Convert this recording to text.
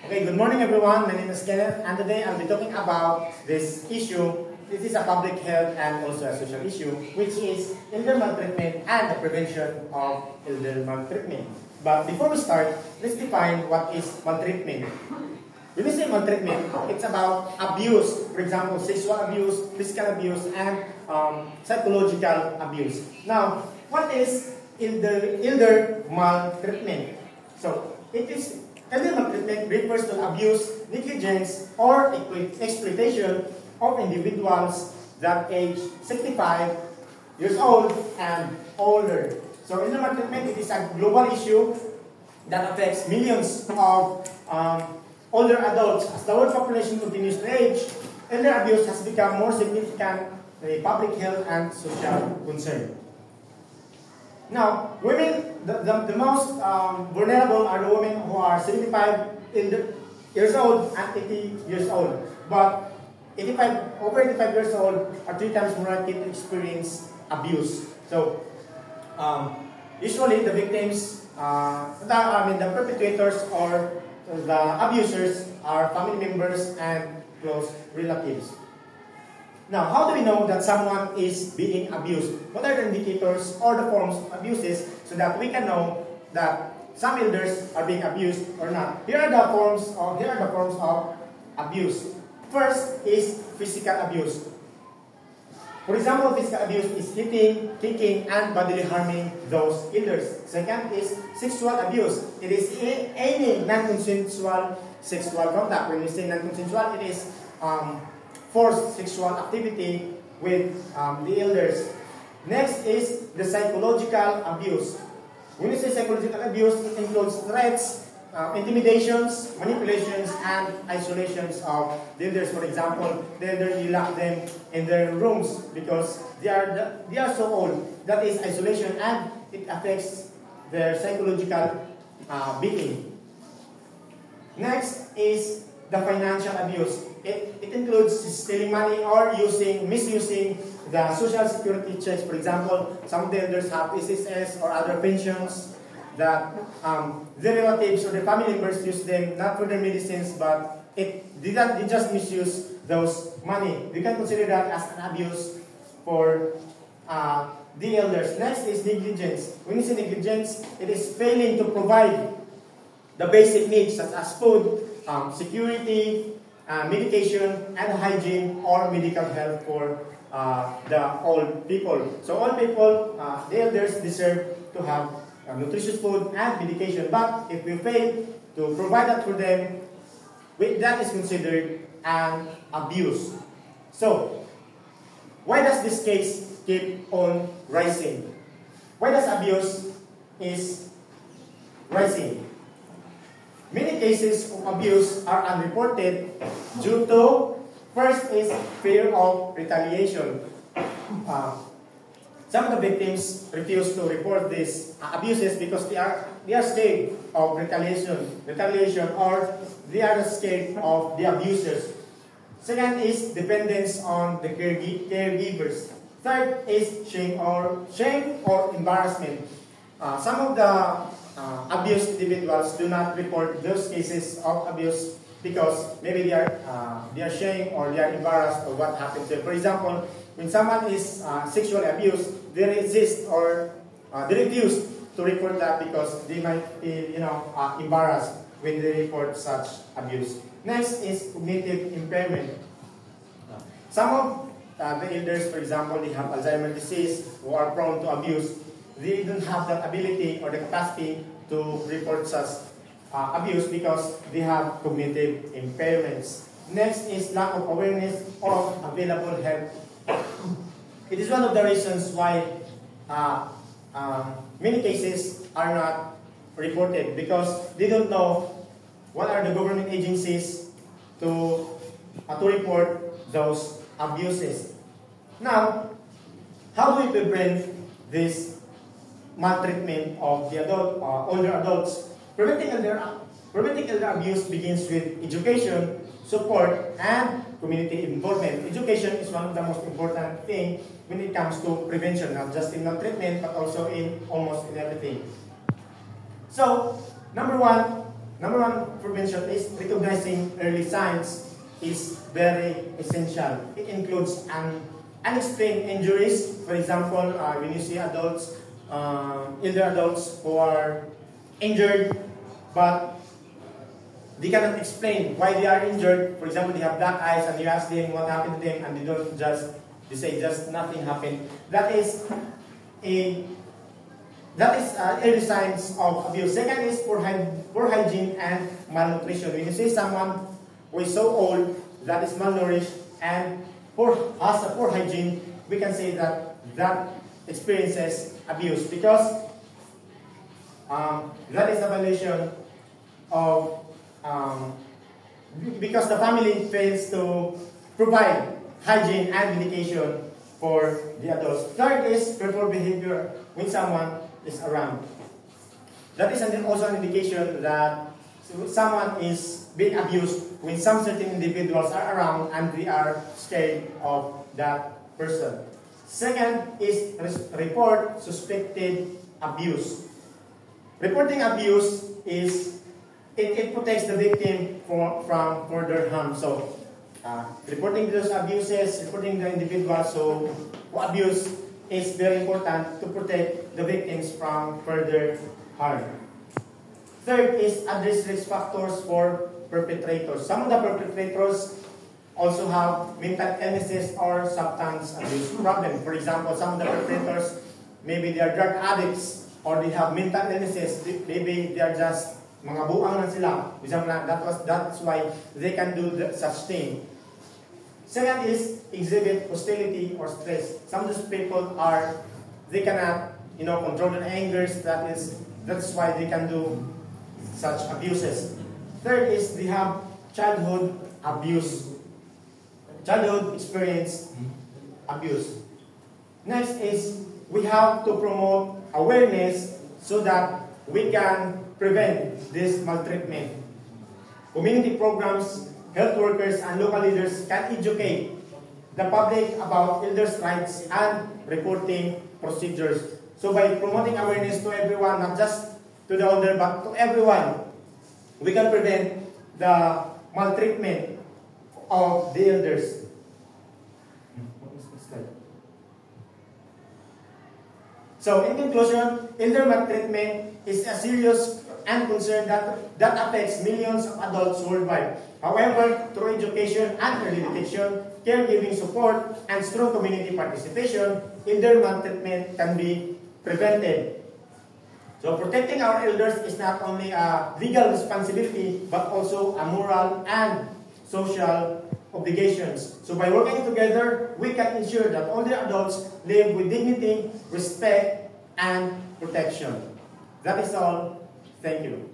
Okay, good morning everyone. My name is Kenneth and today I'll be talking about this issue. This is a public health and also a social issue, which is elder maltreatment and the prevention of elder maltreatment. But before we start, let's define what is maltreatment. When we say maltreatment, it's about abuse. For example, sexual abuse, physical abuse, and psychological abuse. Now, what is elder maltreatment? So, elder maltreatment refers to abuse, negligence, or exploitation of individuals that age 65 years old and older. So, elder maltreatment is a global issue that affects millions of older adults. As the world population continues to age, elder abuse has become more significant a public health and social concern. Now, women, the most vulnerable are the women who are 75 years old and 80 years old. But over 85 years old are 3 times more likely to experience abuse. So, usually the victims, the perpetrators or the abusers are family members and close relatives. Now, how do we know that someone is being abused? What are the indicators or the forms of abuses so that we can know that some elders are being abused or not? Here are the forms of abuse. First is physical abuse. For example, physical abuse is hitting, kicking, and bodily harming those elders. Second is sexual abuse. It is any non-consensual sexual contact. When we say non-consensual, it is forced sexual activity with the elders. Next is the psychological abuse. When we say psychological abuse, it includes threats, intimidations, manipulations, and isolations of the elders. For example, the elderly lock them in their rooms because they are so old. That is isolation, and it affects their psychological being. Next is the financial abuse. It includes stealing money or misusing the social security checks. For example, some elders have SSS or other pensions that their relatives or their family members use them not for their medicines, but they just misuse those money. We can consider that as an abuse for the elders. Next is negligence. When you say negligence, it is failing to provide the basic needs such as food, security, medication, and hygiene or medical health for the old people. So old people, the elders deserve to have nutritious food and medication. But if we fail to provide that for them, that is considered an abuse. So, why does this case keep on rising? Why does abuse is rising? Many cases of abuse are unreported due to, first is fear of retaliation. Some of the victims refuse to report these abuses because they are scared of retaliation, or they are scared of the abusers. Second is dependence on the caregivers. Third is shame or embarrassment. Some of the abused individuals do not report those cases of abuse because maybe they are ashamed or they are embarrassed of what happened to them. For example, when someone is sexually abused, they resist or they refuse to report that because they might feel embarrassed when they report such abuse. Next is cognitive impairment. Some of the elders, for example, they have Alzheimer's disease who are prone to abuse. They don't have the ability or the capacity to report such abuse because they have cognitive impairments. Next is lack of awareness of available help. It is one of the reasons why many cases are not reported because they don't know what are the government agencies to report those abuses. Now, how do we prevent this maltreatment of the older adults? Preventing elder abuse begins with education, support, and community involvement. Education is one of the most important things when it comes to prevention, not just in maltreatment, but also in almost in everything. So, number one, Number one prevention is recognizing early signs is very essential. It includes unexplained injuries. For example, when you see adults, elder adults who are injured, but they cannot explain why they are injured. For example, they have black eyes and you ask them what happened to them and they say just nothing happened. That is early signs of abuse. Second is poor hygiene and malnutrition. When you see someone who is so old that is malnourished and has a poor hygiene, we can say that experiences abuse because that is a violation of because the family fails to provide hygiene and medication for the adults. Third is poor behavior when someone is around. That is also an indication that someone is being abused when some certain individuals are around and we are scared of that person. Second is report suspected abuse. Reporting abuse is it protects the victim from further harm. So reporting those abuses, reporting the individuals who abuse is very important to protect the victims from further harm. Third is address risk factors for perpetrators. Some of the perpetrators also have mental illnesses or substance abuse problem. For example, some of the perpetrators, maybe they are drug addicts or they have mental illnesses. Maybe they are just mga buang lang sila. That's why they can do such thing. Second is exhibit hostility or stress. Some of these people they cannot, control their angers. That's why they can do such abuses. Third is they have childhood abuse. Childhood experience abuse. Next is we have to promote awareness so that we can prevent this maltreatment. Community programs, health workers, and local leaders can educate the public about elders' rights and reporting procedures. So by promoting awareness to everyone, not just to the elder, but to everyone, we can prevent the maltreatment of the elders. So in conclusion, elder maltreatment is a serious and concern that affects millions of adults worldwide. However, through education and early detection, caregiving support, and strong community participation, elder maltreatment can be prevented. So protecting our elders is not only a legal responsibility, but also a moral and social obligations. So by working together, we can ensure that all the adults live with dignity, respect, and protection. That is all. Thank you.